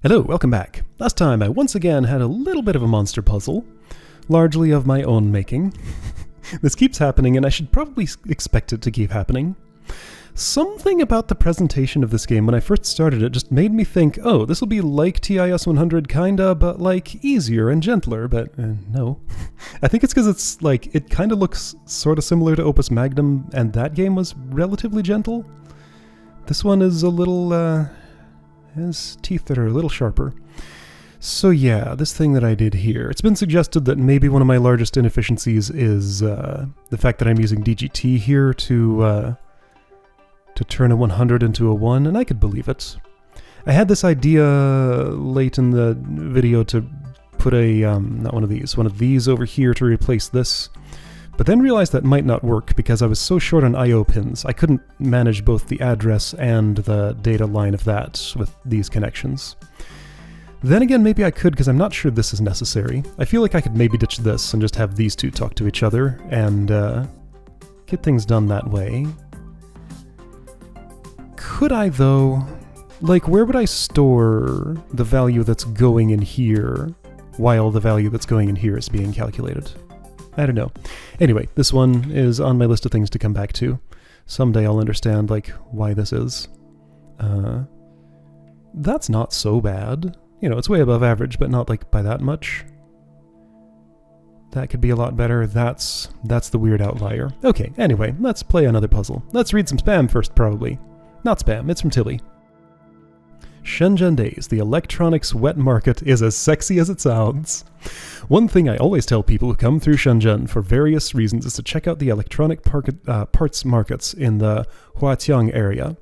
Hello, welcome back. Last time I once again had a little bit of a monster puzzle, largely of my own making. This keeps happening and I should probably expect it to keep happening. Something about the presentation of this game when I first started it just made me think, oh, this will be like TIS 100 kinda, but like easier and gentler, but no. I think it's because it's like, it kinda looks sorta similar to Opus Magnum and that game was relatively gentle. This one is a little, has teeth that are a little sharper. So yeah, this thing that I did here, it's been suggested that maybe one of my largest inefficiencies is the fact that I'm using DGT here to turn a 100 into a 1, and I could believe it. I had this idea late in the video to put a, not one of these over here to replace this, but then realized that might not work because I was so short on I/O pins, I couldn't manage both the address and the data line of that with these connections. Then again, maybe I could because I'm not sure this is necessary. I feel like I could maybe ditch this and just have these two talk to each other and get things done that way. Could I though? Like, where would I store the value that's going in here while the value that's going in here is being calculated? I don't know. Anyway, this one is on my list of things to come back to. Someday I'll understand, like, why this is. That's not so bad. You know, it's way above average, but not, like, by that much. That could be a lot better. That's the weird outlier. Okay, anyway, let's play another puzzle. Let's read some spam first, probably. Not spam, it's from Tilly. Shenzhen Days, the electronics wet market is as sexy as it sounds. One thing I always tell people who come through Shenzhen for various reasons is to check out the electronic parts markets in the Huatiang area.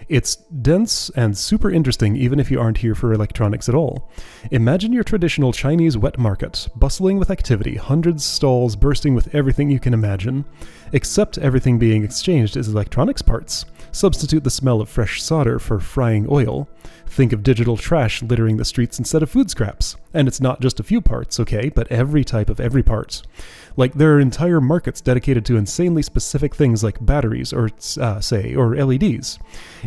It's dense and super interesting even if you aren't here for electronics at all. Imagine your traditional Chinese wet market, bustling with activity, hundreds of stalls bursting with everything you can imagine, except everything being exchanged is electronics parts. Substitute the smell of fresh solder for frying oil. Think of digital trash littering the streets instead of food scraps. And it's not just a few parts, okay, but every type of every part. Like, there are entire markets dedicated to insanely specific things like batteries or LEDs.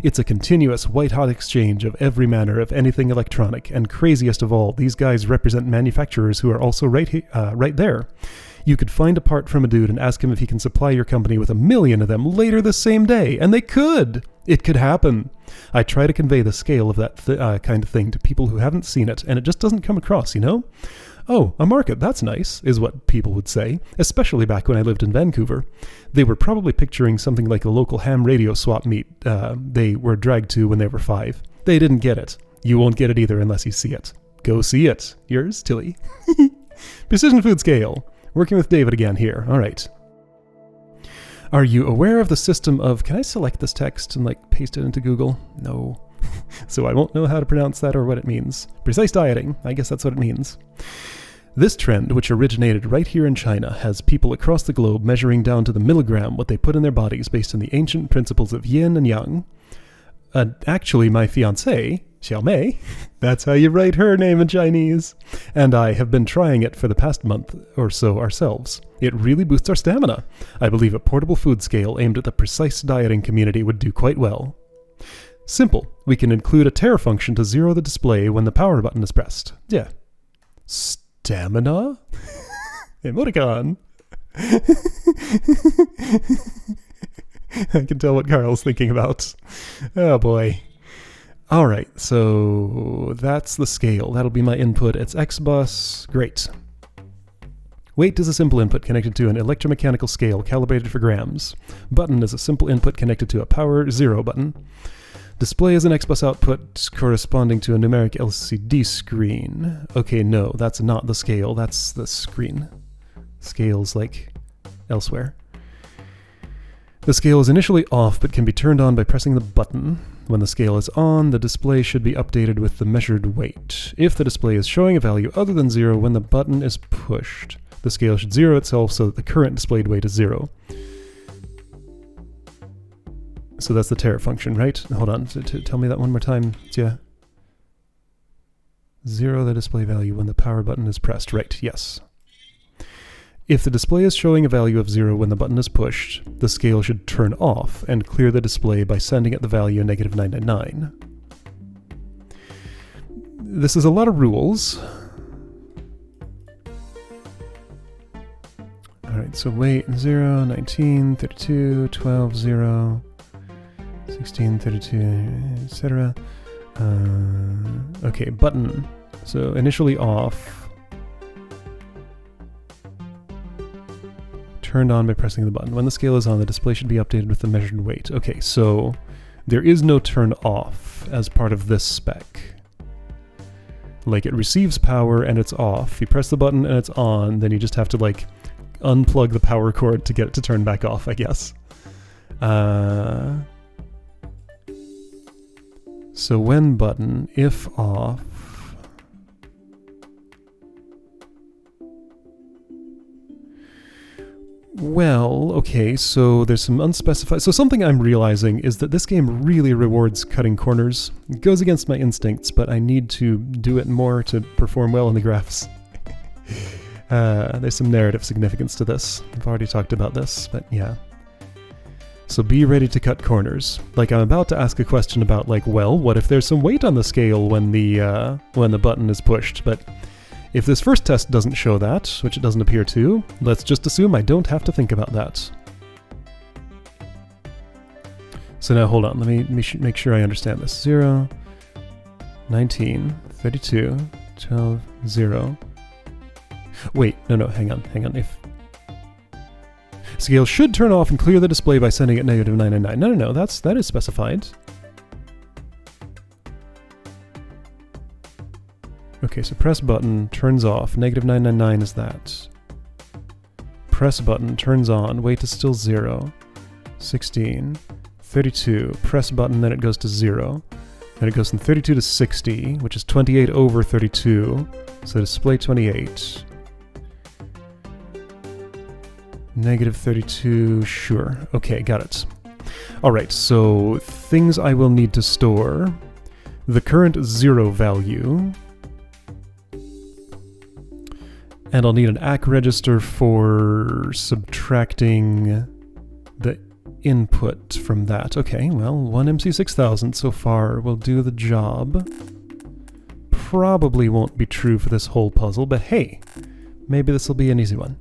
It's a continuous white-hot exchange of every manner of anything electronic, and craziest of all, these guys represent manufacturers who are also right there. You could find a part from a dude and ask him if he can supply your company with 1 million of them later the same day, and they could! It could happen. I try to convey the scale of that kind of thing to people who haven't seen it, and it just doesn't come across, you know? Oh, a market, that's nice, is what people would say, especially back when I lived in Vancouver. They were probably picturing something like a local ham radio swap meet they were dragged to when they were 5. They didn't get it. You won't get it either unless you see it. Go see it. Yours, Tilly. Precision food scale. Working with David again here. All right. Are you aware of the system of... Can I select this text and, like, paste it into Google? No. So I won't know how to pronounce that or what it means. Precise dieting. I guess that's what it means. This trend, which originated right here in China, has people across the globe measuring down to the milligram what they put in their bodies based on the ancient principles of yin and yang. Actually, my fiancée, Xiao Mei, that's how you write her name in Chinese, and I have been trying it for the past month or so ourselves. It really boosts our stamina. I believe a portable food scale aimed at the precise dieting community would do quite well. Simple. We can include a tare function to zero the display when the power button is pressed. Yeah. Stamina? Emoticon. I can tell what Carl's thinking about. Oh boy. Alright, so that's the scale. That'll be my input. It's X-bus. Great. Weight is a simple input connected to an electromechanical scale calibrated for grams. Button is a simple input connected to a power 0 button. Display is an X-bus output corresponding to a numeric LCD screen. Okay, no, that's not the scale. That's the screen. Scale's like elsewhere. The scale is initially off but can be turned on by pressing the button. When the scale is on, the display should be updated with the measured weight. If the display is showing a value other than 0 when the button is pushed, the scale should zero itself so that the current displayed weight is 0. So that's the tare function, right? Hold on, tell me that one more time. Yeah. 0 the display value when the power button is pressed. Right, yes. If the display is showing a value of 0 when the button is pushed, the scale should turn off and clear the display by sending it the value -999. this is a lot of rules. Alright, so wait, 0, 19, 32, 12, 0, 16, 32, etc. Okay, button. So initially off. Turned on by pressing the button. When the scale is on, the display should be updated with the measured weight. Okay, so there is no turn off as part of this spec. Like, it receives power and it's off. You press the button and it's on, then you just have to, like, unplug the power cord to get it to turn back off, I guess. So when button, if off. Well, okay, so there's some unspecified... So something I'm realizing is that this game really rewards cutting corners. It goes against my instincts, but I need to do it more to perform well in the graphs. There's some narrative significance to this. I've already talked about this, but yeah. So be ready to cut corners. Like, I'm about to ask a question about, like, well, what if there's some weight on the scale when the button is pushed? But if this first test doesn't show that, which it doesn't appear to, let's just assume I don't have to think about that. So now, hold on, let me make sure I understand this. 0, 19, 32, 12, 0. Wait, no, hang on. If scale should turn off and clear the display by sending it -999. No, that is specified. Okay, so press button, turns off, -999 is that. Press button, turns on, weight is still 0. 16, 32, press button, then it goes to 0. Then it goes from 32 to 60, which is 28 over 32, so display 28. -32, sure. Okay, got it. Alright, so things I will need to store. The current 0 value. And I'll need an ACK register for subtracting the input from that. Okay, well, 1MC6000 so far will do the job. Probably won't be true for this whole puzzle, but hey, maybe this will be an easy one.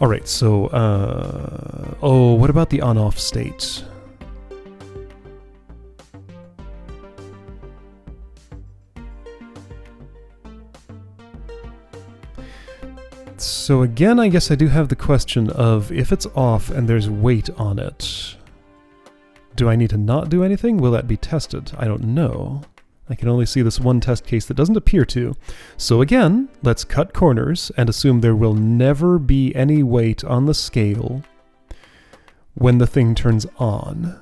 Alright, so, oh, what about the on-off state? So again, I guess I do have the question of, if it's off and there's weight on it, do I need to not do anything? Will that be tested? I don't know. I can only see this one test case that doesn't appear to. So again, let's cut corners and assume there will never be any weight on the scale when the thing turns on.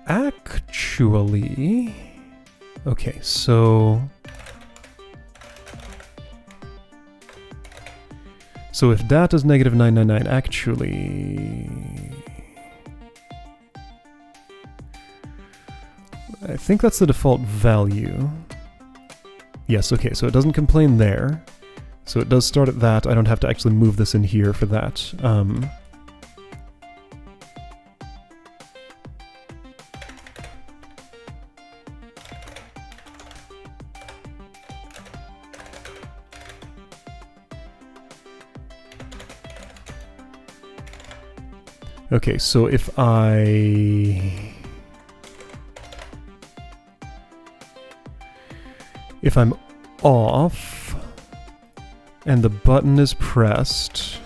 Actually... Okay, so if data is -999, actually... I think that's the default value. Yes, okay, so it doesn't complain there. So it does start at that. I don't have to actually move this in here for that. Okay, so if I'm off and the button is pressed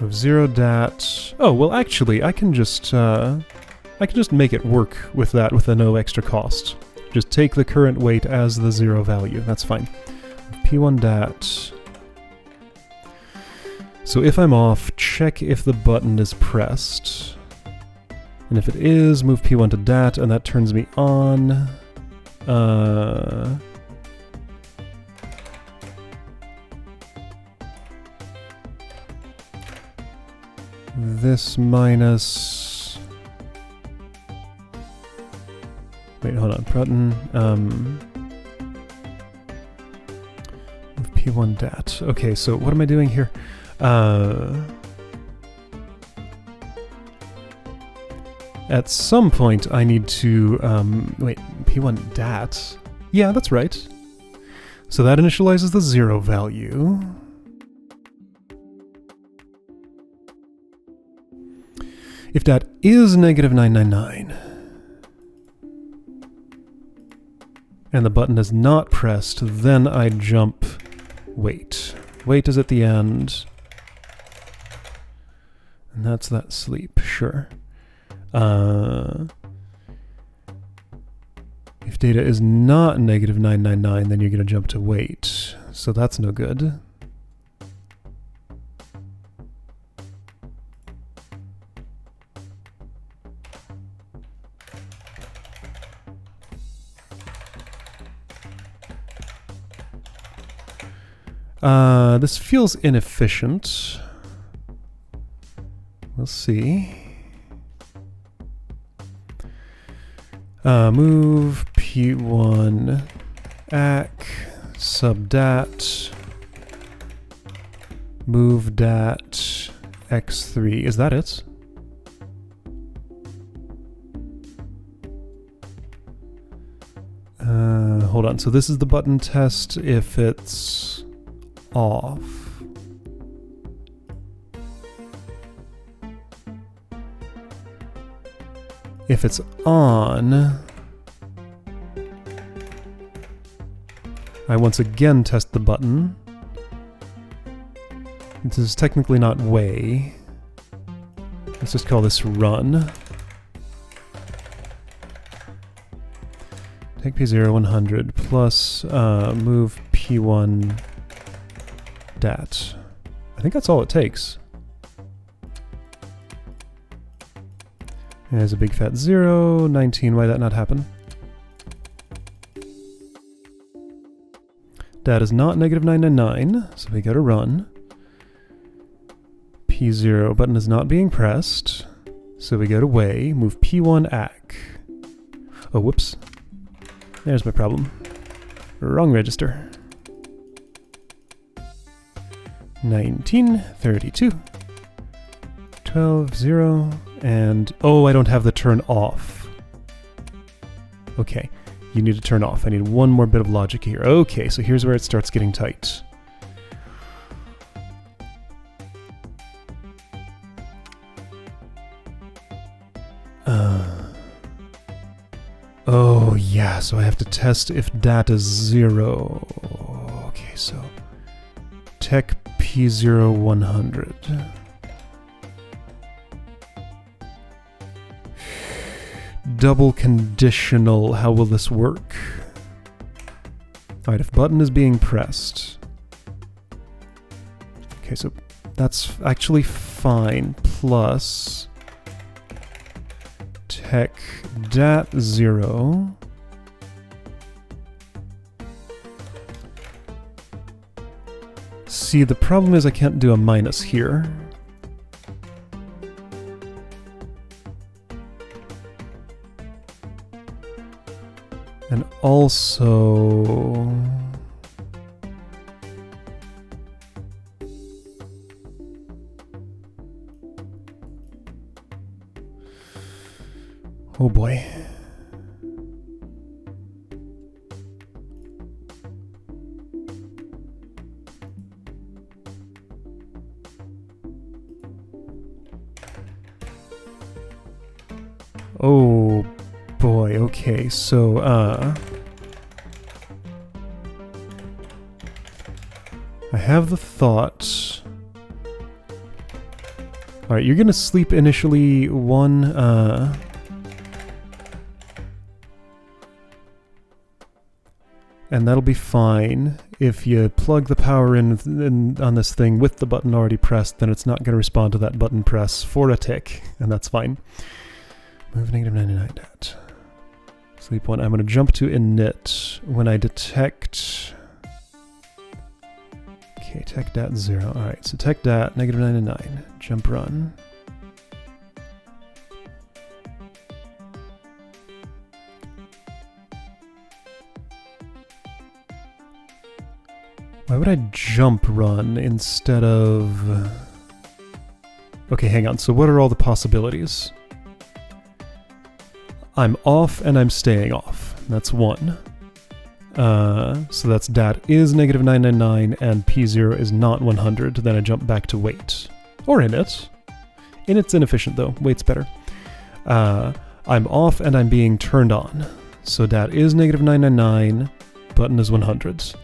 of 0 dat. Oh, well actually I can just make it work with that with a no extra cost. Just take the current weight as the 0 value. That's fine. P1 dat. So if I'm off, check if the button is pressed. And if it is, move P1 to dat, and that turns me on. This minus... Wait, hold on. Button. Move P1 dat. Okay, so what am I doing here? At some point I need to, wait, P1 dat? Yeah, that's right. So that initializes the 0 value. If dat is negative 999, and the button is not pressed, then I jump wait. Wait is at the end. And that's that sleep, sure. If data is not negative 999, then you're going to jump to wait. So that's no good. This feels inefficient. We'll see. Move P1 ac subdat move dat x3. Is that it? Hold on. So this is the button test if it's off. If it's on, I once again test the button. This is technically not way. Let's just call this run. Take P0 100 plus move P1 dat. I think that's all it takes. There's a big fat 0, 19, why did that not happen? Dat is not negative 999, so we gotta run. P0 button is not being pressed, so we go to way, move P1 ac. Oh, whoops. There's my problem. Wrong register. 19, 32, 12, 0, and oh, I don't have the turn off. Okay, you need to turn off. I need one more bit of logic here. Okay, so here's where it starts getting tight. Oh yeah, so I have to test if dat is 0. Okay, so tech P0 100. Double conditional, how will this work? Alright, if button is being pressed. Okay, so that's actually fine. Plus tech dat 0. See, the problem is I can't do a minus here. And also... oh boy. Oh boy, okay, so, I have the thought... Alright, you're gonna sleep initially one, and that'll be fine. If you plug the power in on this thing with the button already pressed, then it's not gonna respond to that button press for a tick, and that's fine. Move negative 99 dat. Sleep 1. I'm going to jump to init when I detect... Okay, tech dat 0. Alright, so tech dat, negative 99. Jump run. Why would I jump run instead of... Okay, hang on. So what are all the possibilities? I'm off and I'm staying off. That's 1. So that's dat is -999 and P0 is not 100. Then I jump back to wait. Or init. Init's inefficient though. Wait's better. I'm off and I'm being turned on. So dat is -999, button is 100.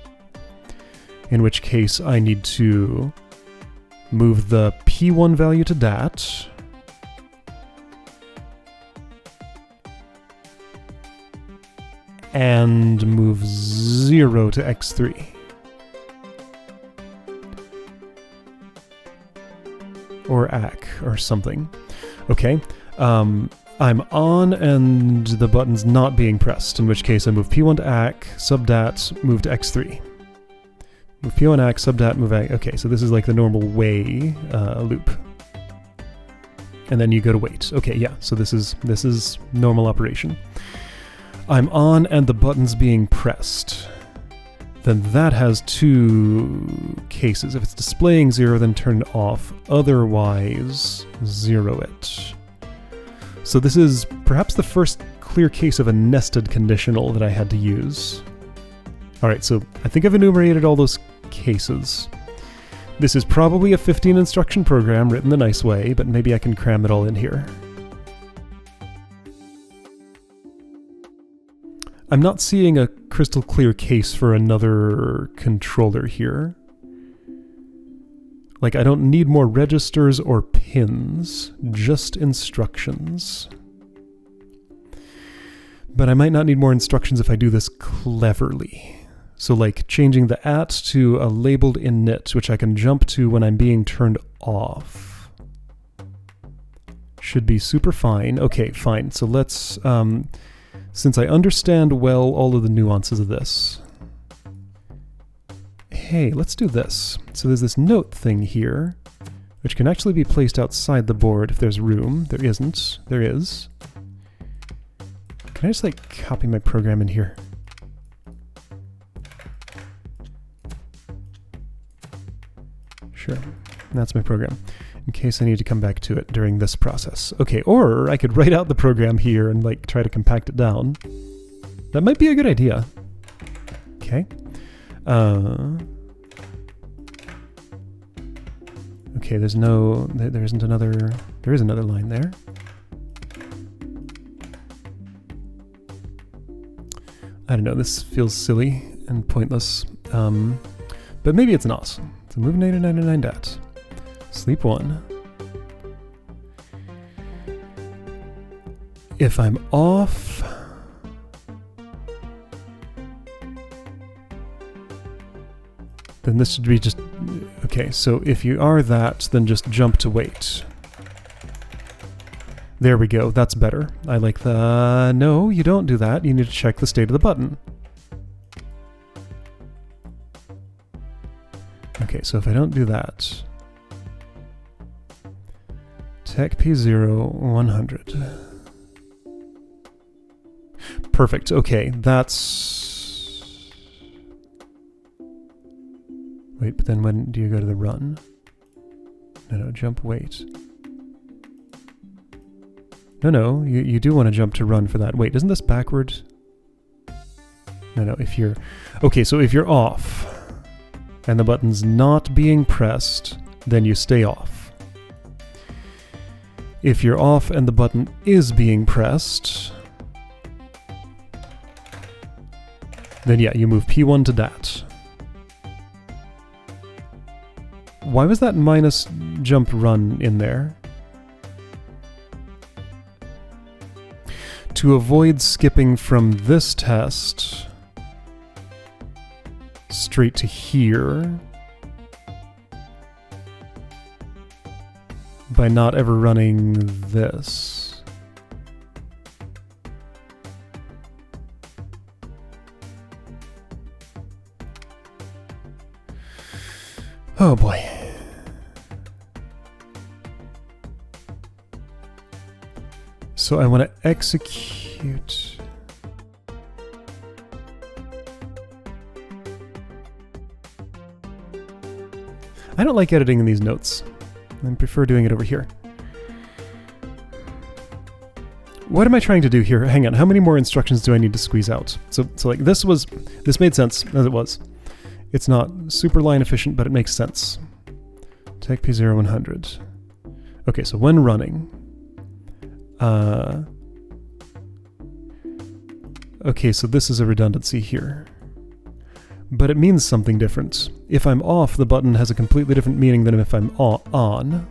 In which case I need to move the P1 value to dat. And move 0 to x3. Or ACK or something. Okay. I'm on and the button's not being pressed, in which case I move P1 to ACK, subdat, move to x3. Move P1 ACK, subdat, move ACK. Okay, so this is like the normal way loop. And then you go to wait. Okay, yeah, so this is normal operation. I'm on and the button's being pressed. Then that has 2 cases. If it's displaying 0, then turn it off. Otherwise, 0 it. So this is perhaps the first clear case of a nested conditional that I had to use. Alright, so I think I've enumerated all those cases. This is probably a 15 instruction program written the nice way, but maybe I can cram it all in here. I'm not seeing a crystal clear case for another controller here. Like, I don't need more registers or pins, just instructions. But I might not need more instructions if I do this cleverly. So like changing the at to a labeled init, which I can jump to when I'm being turned off. Should be super fine. Okay, fine. So let's, since I understand well all of the nuances of this, hey, let's do this. So there's this note thing here, which can actually be placed outside the board if there's room. There isn't. There is. Can I just like copy my program in here? Sure. That's my program, in case I need to come back to it during this process. Okay, or I could write out the program here and like try to compact it down. That might be a good idea. Okay. Okay, there isn't another, there is another line there. I don't know, this feels silly and pointless, but maybe it's not. So move 999 dat. Sleep 1. If I'm off, then this should be just, okay, so if you are that, then just jump to wait. There we go, that's better. I like the, no, you don't do that, you need to check the state of the button. Okay, so if I don't do that, tech P0 100. Perfect, okay, that's... Wait, but then when do you go to the run? No, jump wait. No, you do want to jump to run for that. Wait, isn't this backwards? No, if you're... Okay, so if you're off, and the button's not being pressed, then you stay off. If you're off and the button is being pressed, then yeah, you move P1 to dat. Why was that minus jump run in there? To avoid skipping from this test straight to here by not ever running this. Oh boy. So I want to execute. I don't like editing in these notes. I prefer doing it over here. What am I trying to do here? Hang on, how many more instructions do I need to squeeze out? So like this made sense as it was. It's not super line efficient, but it makes sense. Tech P0100. Okay, so when running, okay, so this is a redundancy here. But it means something different. If I'm off, the button has a completely different meaning than if I'm on.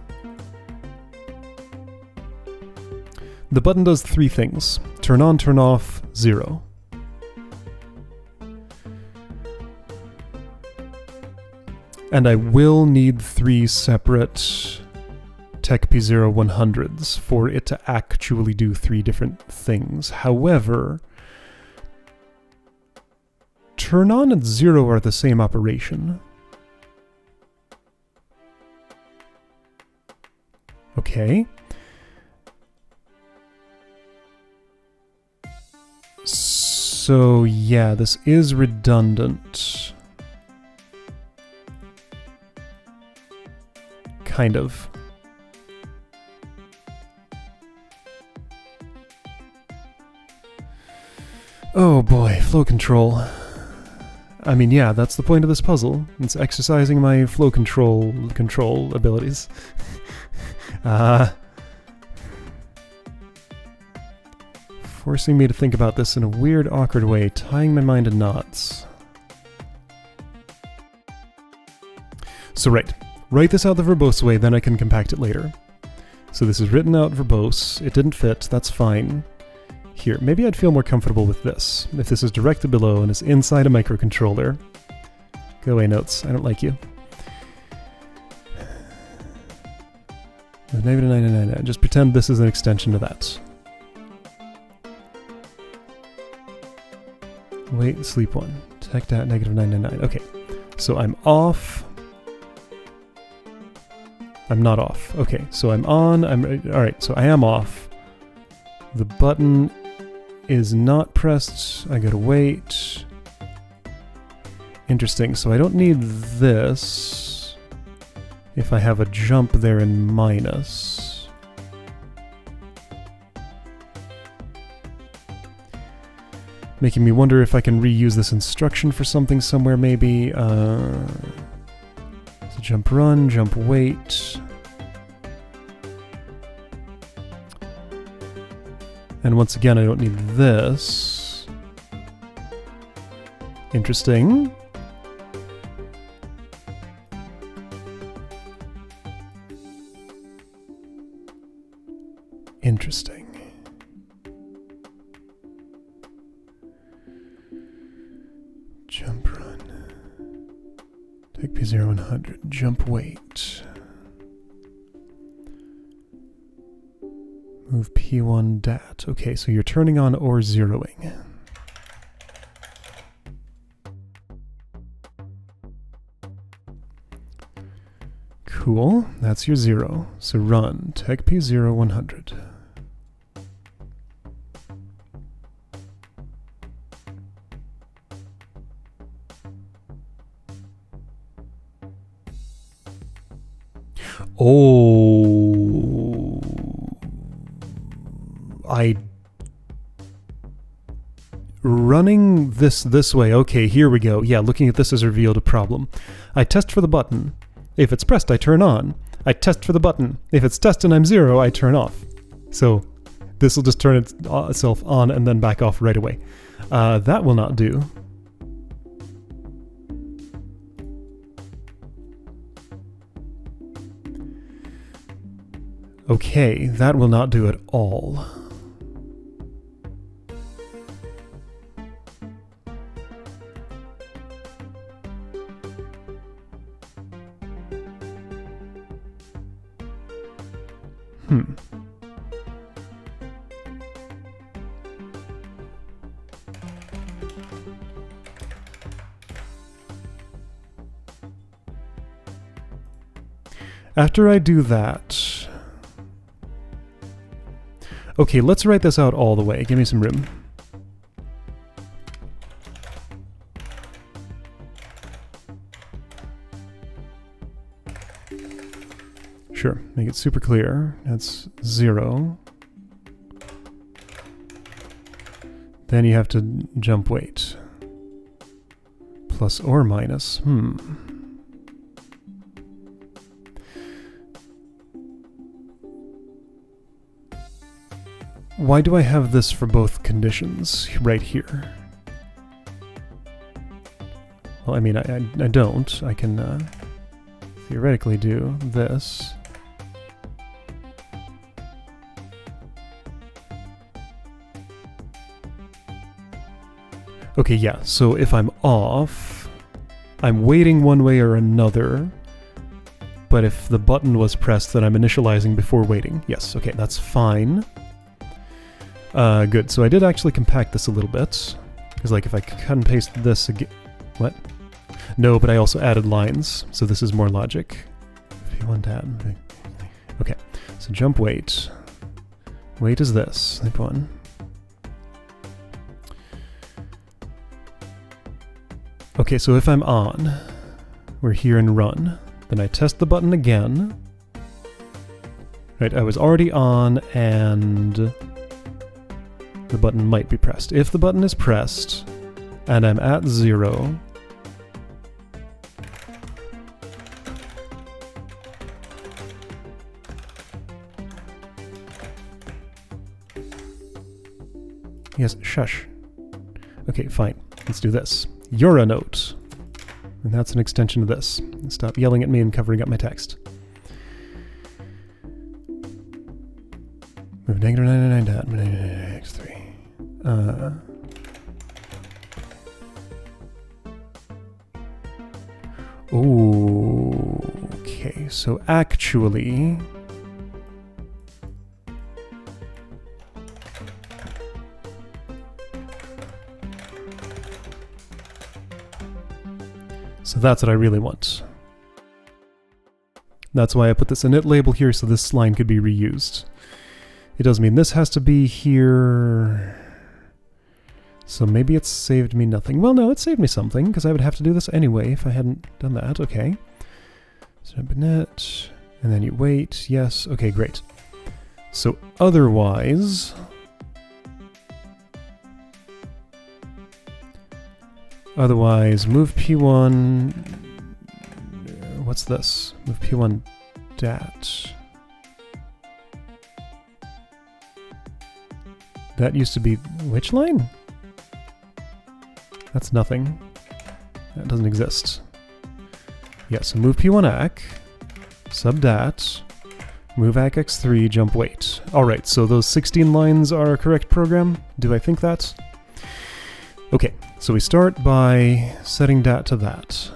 The button does three things. Turn on, turn off, 0. And I will need 3 separate Tech P0100s for it to actually do 3 different things. However, turn on and 0 are the same operation. Okay. So yeah, this is redundant. Kind of. Oh boy, flow control. I mean, yeah, that's the point of this puzzle. It's exercising my flow control abilities. Forcing me to think about this in a weird, awkward way, tying my mind in knots. So right, write this out the verbose way, then I can compact it later. So this is written out verbose, it didn't fit, that's fine. Here, maybe I'd feel more comfortable with this, if this is directed below and is inside a microcontroller. Go away, notes, I don't like you. -999, just pretend this is an extension to that. Wait, sleep 1. Tech dat -999. Okay, so I'm off. I'm not off. Okay, so I'm on. Alright, so I am off. The button is not pressed. I gotta wait. Interesting, so I don't need this if I have a jump there in minus. Making me wonder if I can reuse this instruction for something somewhere, maybe. So jump run, jump wait. And once again, I don't need this. Interesting. Interesting. Jump run. Take P0100. Jump wait. Move P1 dat. Okay, so you're turning on or zeroing. Cool, that's your 0. So run, Tech P0100. Oh, running this way. Okay, here we go. Yeah, looking at this has revealed a problem. I test for the button. If it's pressed, I turn on. I test for the button. If it's tested and I'm 0, I turn off. So this will just turn itself on and then back off right away. That will not do. Okay, that will not do at all. After I do that... Okay, let's write this out all the way. Give me some room. Sure, make it super clear. That's 0. Then you have to jump weight. Plus or minus. Why do I have this for both conditions right here? Well, I mean, I don't. I can theoretically do this. Okay, yeah, so if I'm off, I'm waiting one way or another, but if the button was pressed, then I'm initializing before waiting. Yes, okay, that's fine. Good, so I did actually compact this a little bit, because like if I cut and paste this again... What? No, but I also added lines, so this is more logic. If you want to add... Okay, so jump weight. Weight is this, type 1. Okay, so if I'm on, we're here in run, then I test the button again. Right, I was already on and the button might be pressed. If the button is pressed and I'm at 0, yes, shush. Okay, fine, let's do this. You're a note. And that's an extension of this. Stop yelling at me and covering up my text. Move negative 99 dot x3. Okay, so actually... So that's what I really want. That's why I put this init label here so this line could be reused. It does mean this has to be here. So maybe it's saved me nothing. Well, no, it saved me something because I would have to do this anyway if I hadn't done that. Okay. So init, and then you wait. Yes. Okay, great. So otherwise... Otherwise, move P1... What's this? Move P1 dat. That used to be... Which line? That's nothing. That doesn't exist. Yeah, so move P1 ac, sub dat, move ac x3, jump weight. Alright, so those 16 lines are a correct program? Do I think that? Okay. So we start by setting dat to that.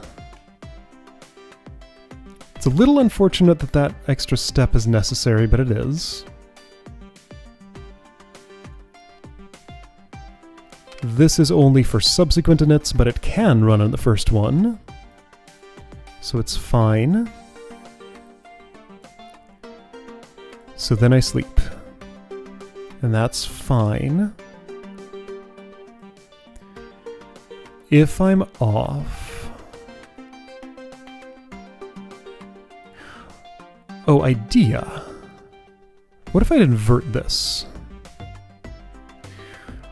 It's a little unfortunate that that extra step is necessary, but it is. This is only for subsequent inits, but it can run on the first one. So it's fine. So then I sleep. And that's fine. If I'm off... Oh, idea. What if I invert this?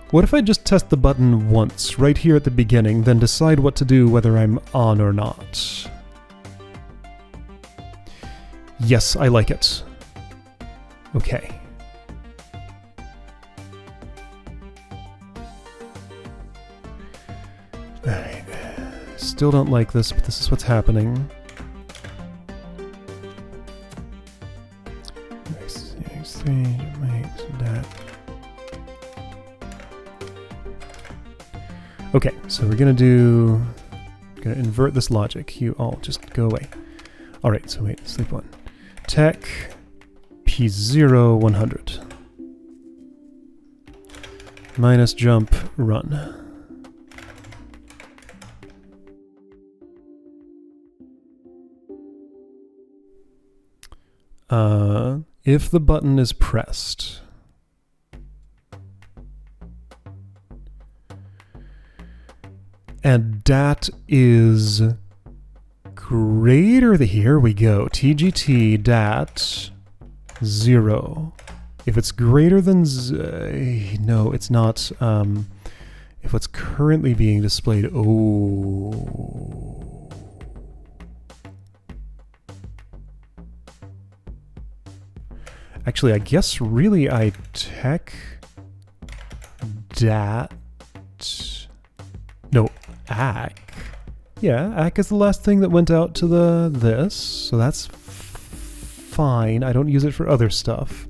What if I just test the button once, right here at the beginning, then decide what to do whether I'm on or not? Yes, I like it. Okay. Alright. Still don't like this, but this is what's happening. Okay, so we're gonna invert this logic. You all just go away. Alright, so wait, sleep one. Tech P0 100. Minus jump run. If the button is pressed, and dat is greater than, here we go, TGT dat 0. If it's greater than, no, it's not, if what's currently being displayed... Oh... Actually, I guess really I tech dat... No, ac. Yeah, ac is the last thing that went out to this, so that's fine. I don't use it for other stuff.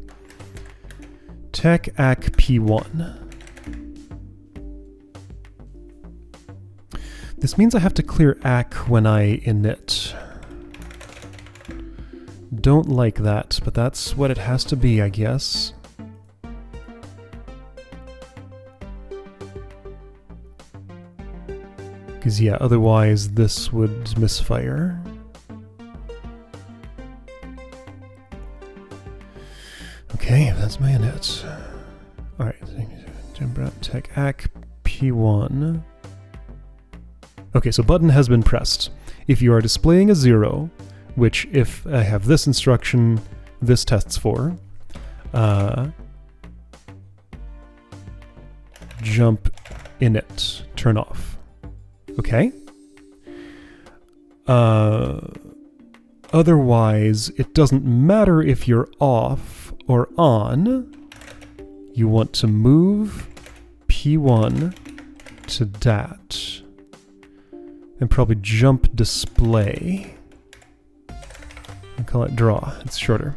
Tech ac p1. This means I have to clear ac when I init. Don't like that, but that's what it has to be, I guess. Because, yeah, otherwise this would misfire. Okay, that's my init. Alright, tech ac p1. Okay, so button has been pressed. If you are displaying a 0, which if I have this instruction, this tests for, jump init, turn off. Okay? Otherwise, it doesn't matter if you're off or on. You want to move P1 to dat. And probably jump display. I'll call it draw. It's shorter.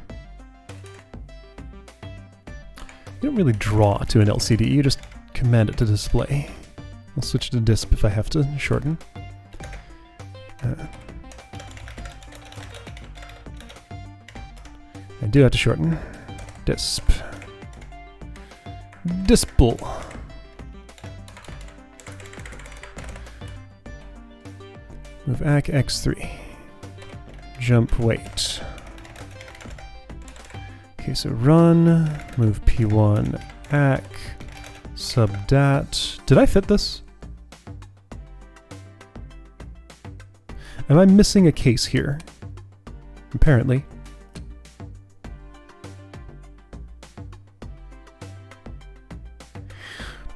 You don't really draw to an LCD, you just command it to display. I'll switch to disp if I have to shorten. I do have to shorten. Disp. Disple. Move ac x3. Jump wait. Okay, so run, move p1 ac, subdat. Did I fit this? Am I missing a case here? Apparently.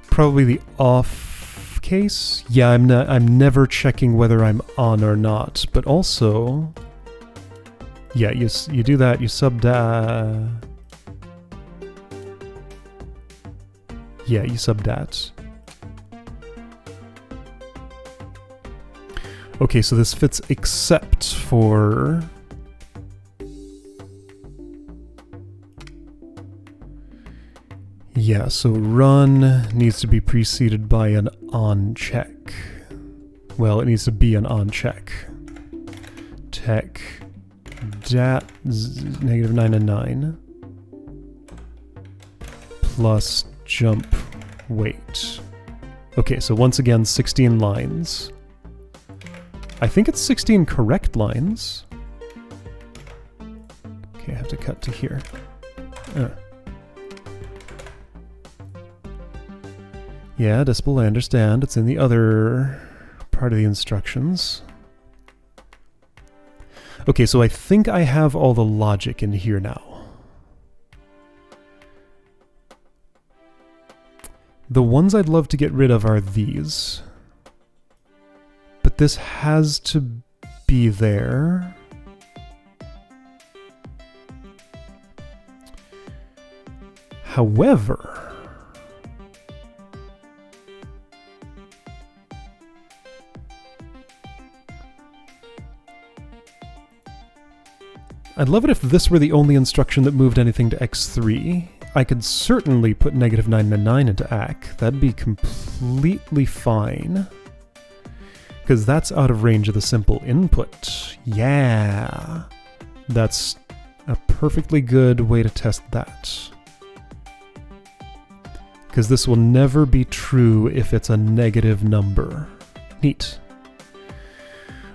Probably the off case? Yeah, I'm never checking whether I'm on or not, but also... Yeah, you do that, you subdat... Yeah, you subdat. Okay, so this fits except for... Yeah, so run needs to be preceded by an on check. Well, it needs to be an on check. Tech dat -9 and 9 plus jump wait. Okay, so once again 16 lines. I think it's 16 correct lines. Okay, I have to cut to here. Yeah, disple, I understand. It's in the other part of the instructions. Okay, so I think I have all the logic in here now. The ones I'd love to get rid of are these. But this has to be there. However... I'd love it if this were the only instruction that moved anything to x3. I could certainly put -9 and 9 into ac. That'd be completely fine. Because that's out of range of the simple input. Yeah! That's a perfectly good way to test that. Because this will never be true if it's a negative number. Neat.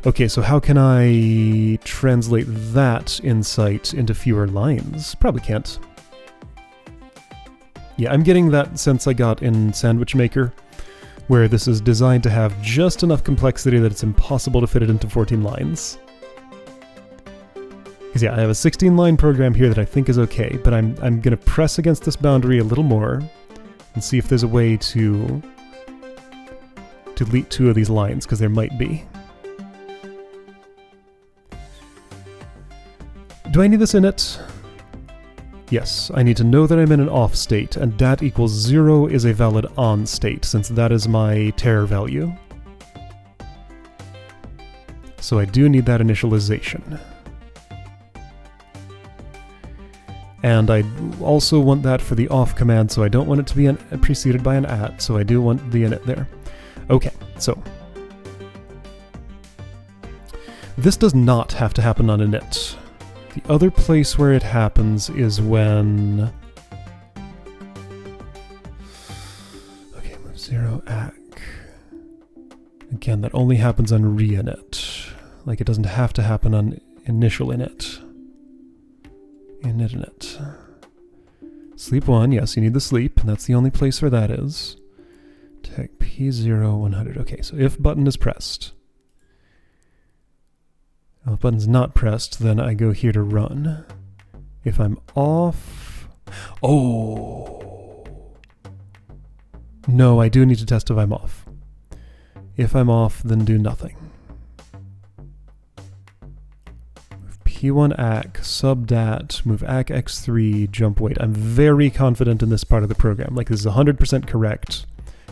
Okay, so how can I translate that insight into fewer lines? Probably can't. Yeah, I'm getting that sense I got in Sandwich Maker, where this is designed to have just enough complexity that it's impossible to fit it into 14 lines. Because yeah, I have a 16-line program here that I think is okay, but I'm gonna press against this boundary a little more and see if there's a way to delete 2 of these lines, because there might be. Do I need this init? Yes, I need to know that I'm in an off state, and dat equals 0 is a valid on state, since that is my tare value. So I do need that initialization. And I also want that for the off command, so I don't want it to be preceded by an at, so I do want the init there. Okay, so this does not have to happen on init. The other place where it happens is when... Okay, move 0 ac. Again, that only happens on reinit. Like, it doesn't have to happen on initial init. Init. Sleep 1, yes, you need the sleep, and that's the only place where that is. Tech P0 100. Okay, so if button is pressed. Well, if button's not pressed, then I go here to run. If I'm off... Oh! No, I do need to test if I'm off. If I'm off, then do nothing. Move P1 ac, subdat, move ac x3, jump wait. I'm very confident in this part of the program. Like, this is 100% correct.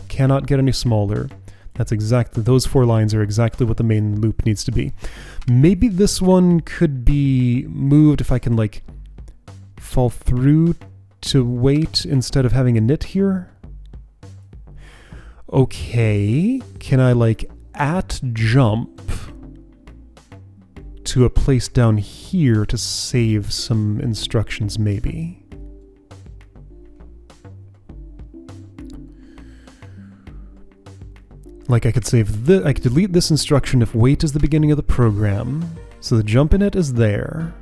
Cannot get any smaller. That's exactly, those 4 lines are exactly what the main loop needs to be. Maybe this one could be moved if I can, like, fall through to wait instead of having a knit here. Okay, can I, like, at jump to a place down here to save some instructions, maybe? Like, I could save this, I could delete this instruction if wait is the beginning of the program, so the jump in it is there.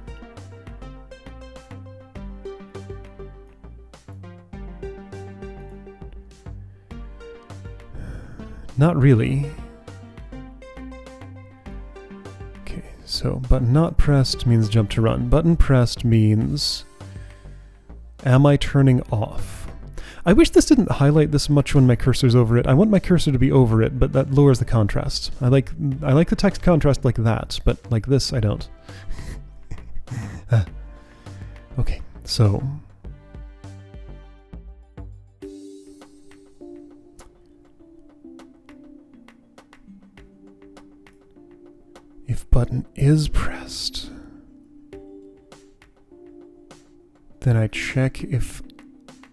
Not really. Okay, so button not pressed means jump to run. Button pressed means am I turning off? I wish this didn't highlight this much when my cursor's over it. I want my cursor to be over it, but that lowers the contrast. I like the text contrast like that, but like this, I don't. Okay, so... If button is pressed, then I check if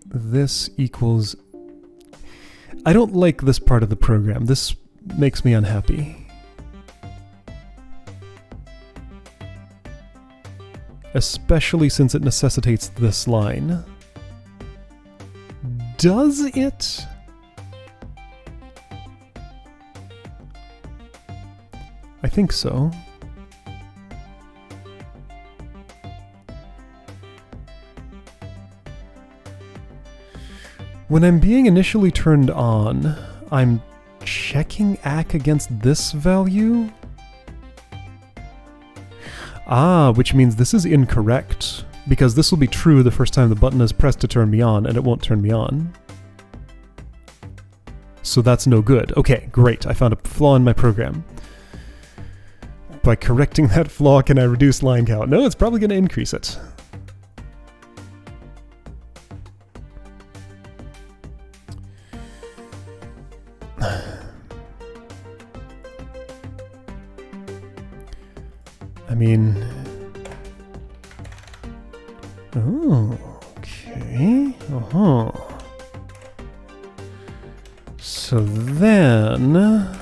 this equals... I don't like this part of the program. This makes me unhappy. Especially since it necessitates this line. Does it? I think so. When I'm being initially turned on, I'm checking ac against this value? Ah, which means this is incorrect, because this will be true the first time the button is pressed to turn me on, and it won't turn me on. So that's no good. Okay, great, I found a flaw in my program. By correcting that flaw, can I reduce line count? No, it's probably going to increase it. I mean... Oh, okay. Uh-huh. So then...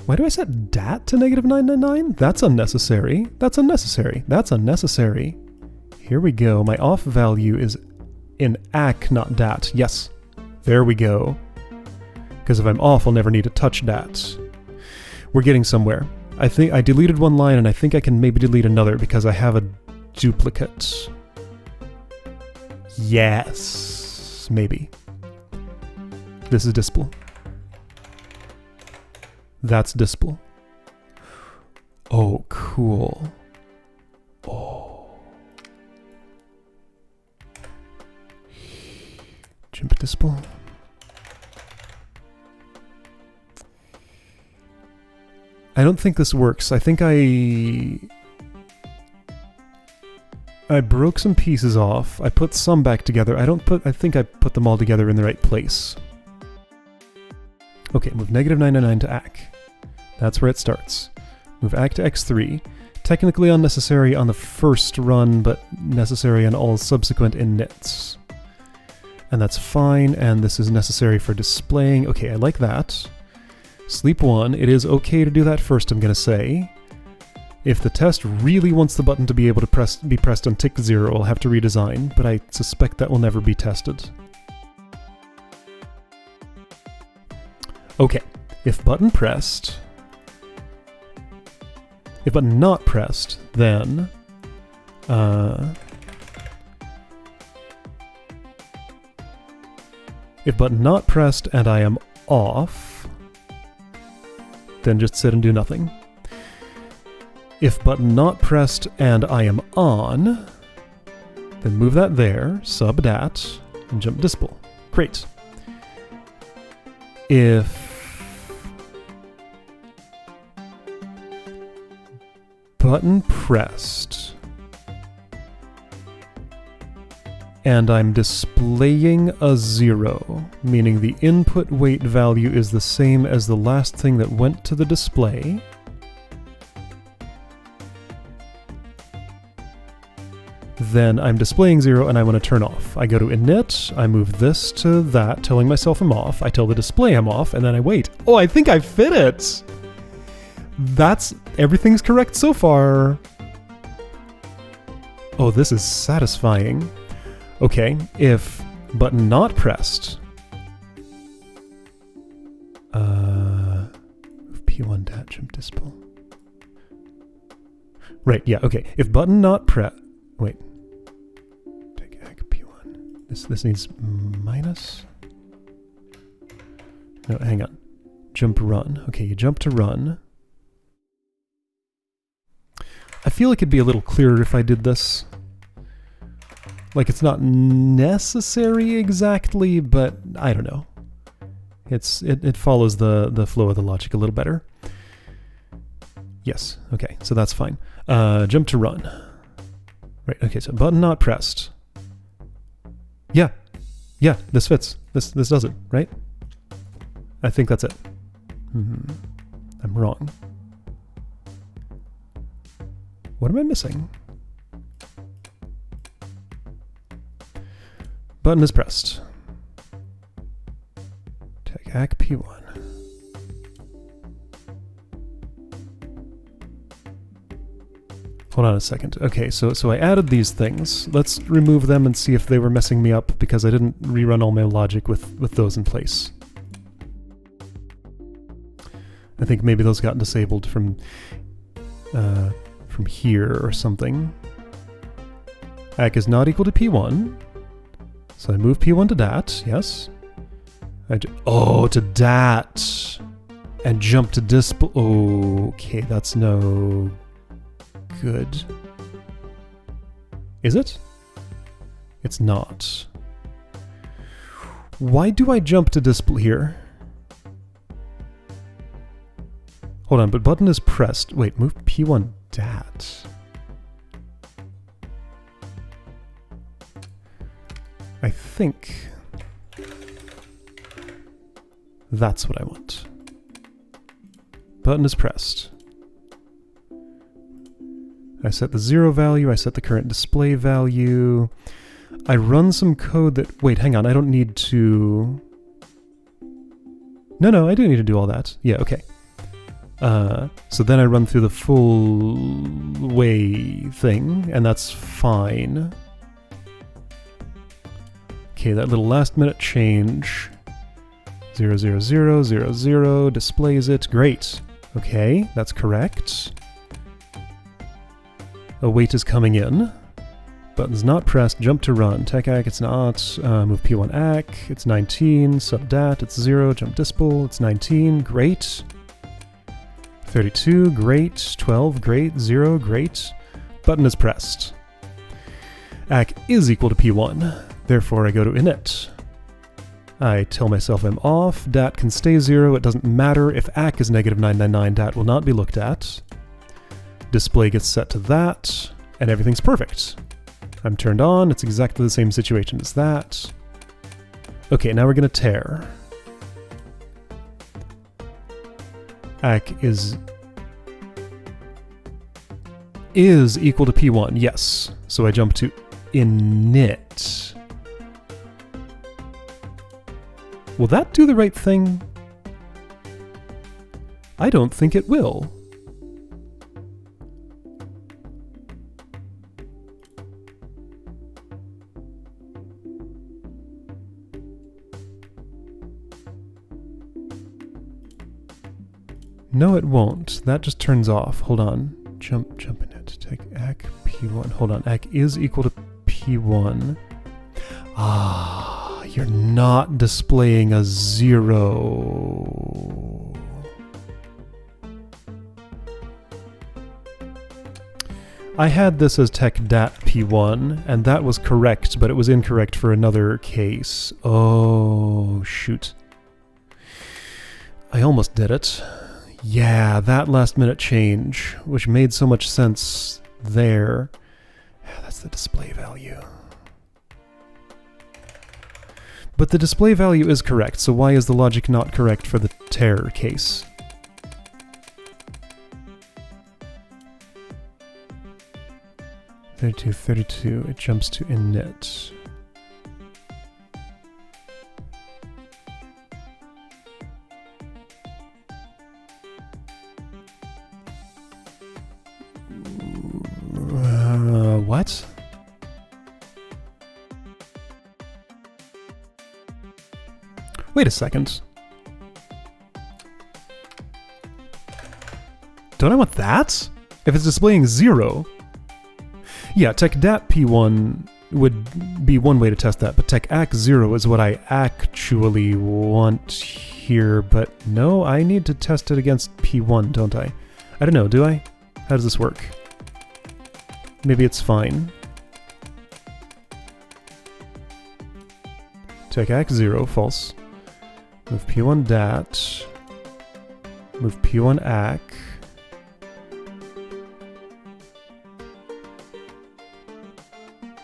Why do I set dat to -999? That's unnecessary. That's unnecessary. That's unnecessary. Here we go. My off value is in ac, not dat. Yes. There we go. Because if I'm off, I'll never need to touch dat. We're getting somewhere. I think I deleted one line, and I think I can maybe delete another because I have a duplicate. Yes. Maybe. This is display. That's display. Oh, cool. display. I don't think this works. I think I broke some pieces off. I put some back together. I think I put them all together in the right place. Okay, move -999 to AC. That's where it starts. Move AC to X3. Technically unnecessary on the first run, but necessary on all subsequent inits. And that's fine, and this is necessary for displaying. Okay, I like that. Sleep 1, it is okay to do that first, I'm gonna say. If the test really wants the button to be able to be pressed on tick 0, I'll have to redesign, but I suspect that will never be tested. Okay, if button not pressed, then if button not pressed and I am off, then just sit and do nothing. If button not pressed and I am on, then move that there, sub dat, and jump disple. Great. If button pressed and I'm displaying a 0, meaning the input weight value is the same as the last thing that went to the display, then I'm displaying 0 and I want to turn off. I go to init, I move this to that, telling myself I'm off, I tell the display I'm off, and then I wait. Oh, I think I fit it! Everything's correct so far. Oh, this is satisfying. Okay, if button not pressed, P1 dat jump disple. Right, yeah, okay. If button not wait. Take AC P1. This needs minus? No, hang on. Jump run. Okay, you jump to run. I feel like it'd be a little clearer if I did this. Like, it's not necessary exactly, but I don't know. It follows the flow of the logic a little better. Yes, okay, so that's fine. Jump to run. Right, okay, so button not pressed. Yeah, this fits. This does it, right? I think that's it. I'm wrong. What am I missing? Button is pressed. Take AC P1. Hold on a second. Okay, so I added these things. Let's remove them and see if they were messing me up, because I didn't rerun all my logic with those in place. I think maybe those got disabled from here or something. AC is not equal to P1. So I move P1 to dat, yes. To dat! And jump to display. Okay, that's no good. Is it? It's not. Why do I jump to display here? Hold on, but button is pressed. Wait, move P1 dat. I think that's what I want. Button is pressed. I set the 0 value, I set the current display value. I run some code that... Wait, hang on, I don't need to... No, I do need to do all that. Yeah, okay. So then I run through the full way thing, and that's fine. Okay, that little last minute change. 0, 0, 0, 0, 0 displays it. Great. Okay, that's correct. A wait is coming in. Button's not pressed. Jump to run. Tech AC, it's not. Move P1 AC. It's 19. Sub dat, it's 0. Jump disple, it's 19. Great. 32, great. 12, great. 0, great. Button is pressed. AC is equal to P1. Therefore, I go to init. I tell myself I'm off. Dat can stay 0. It doesn't matter. If AC is negative 999, dat will not be looked at. Display gets set to that, and everything's perfect. I'm turned on. It's exactly the same situation as that. Okay, now we're going to tear. AC is equal to P1, yes. So I jump to init. Will that do the right thing? I don't think it will. No, it won't. That just turns off. Hold on. Jump init. Take AC P1. Hold on. AC is equal to P1. Ah, you're not displaying a 0. I had this as tech dat P1, and that was correct, but it was incorrect for another case. Oh, shoot. I almost did it. Yeah, that last minute change, which made so much sense there. Yeah, that's the display value. But the display value is correct, so why is the logic not correct for the terror case? $32, it jumps to init. What? Wait a second. Don't I want that? If it's displaying 0. Yeah, tech dat P1 would be one way to test that, but tech AC 0 is what I actually want here, but no, I need to test it against P1, don't I? I don't know, do I? How does this work? Maybe it's fine. Tech AC 0, false. Move P1 dat. Move P1 AC.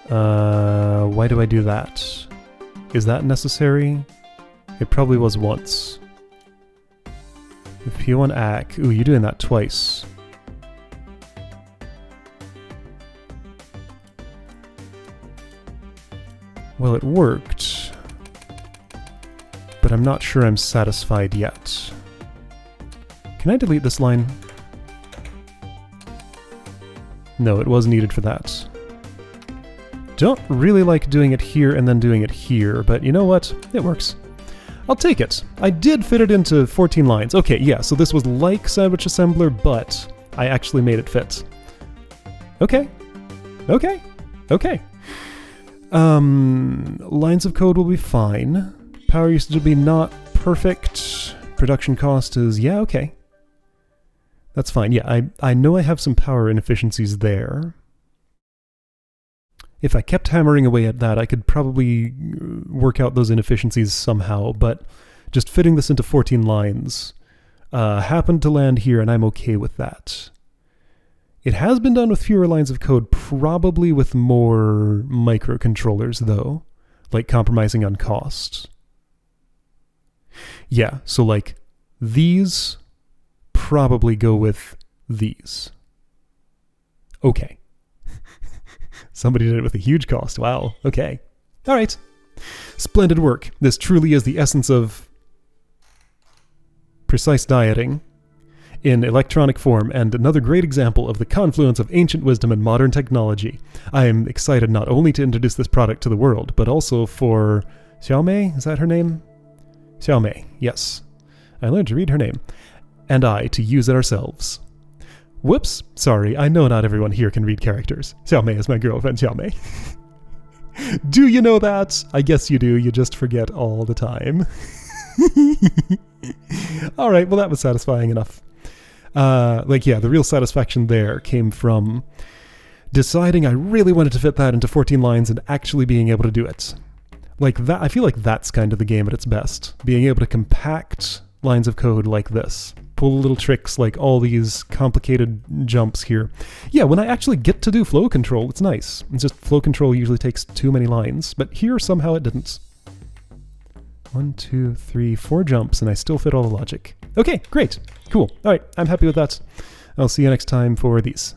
Why do I do that? Is that necessary? It probably was once. Move P1 AC. Ooh, you're doing that twice. Well, it worked, but I'm not sure I'm satisfied yet. Can I delete this line? No, it was needed for that. Don't really like doing it here and then doing it here, but you know what? It works. I'll take it. I did fit it into 14 lines. Okay, yeah, so this was like Sandwich Assembler, but I actually made it fit. Okay. Okay. Okay. Lines of code will be fine. Power usage will be not perfect. Production cost is, yeah, okay. That's fine. Yeah, I know I have some power inefficiencies there. If I kept hammering away at that, I could probably work out those inefficiencies somehow, but just fitting this into 14 lines happened to land here, and I'm okay with that. It has been done with fewer lines of code, probably with more microcontrollers, though, like compromising on cost. Yeah, so like these probably go with these. Okay. Somebody did it with a huge cost. Wow. Okay. All right. Splendid work. This truly is the essence of precise dieting in electronic form, and another great example of the confluence of ancient wisdom and modern technology. I am excited not only to introduce this product to the world, but also for Xiaomei, is that her name? Xiaomei, yes. I learned to read her name. And I to use it ourselves. Whoops, sorry, I know not everyone here can read characters. Xiaomei is my girlfriend, Xiaomei. Do you know that? I guess you do, you just forget all the time. Alright, well that was satisfying enough. The real satisfaction there came from deciding I really wanted to fit that into 14 lines and actually being able to do it. Like that, I feel like that's kind of the game at its best. Being able to compact lines of code like this. Pull little tricks like all these complicated jumps here. Yeah, when I actually get to do flow control, it's nice. It's just flow control usually takes too many lines, but here somehow it didn't. 1, 2, 3, 4 jumps, and I still fit all the logic. Okay, great. Cool. All right, I'm happy with that. I'll see you next time for these.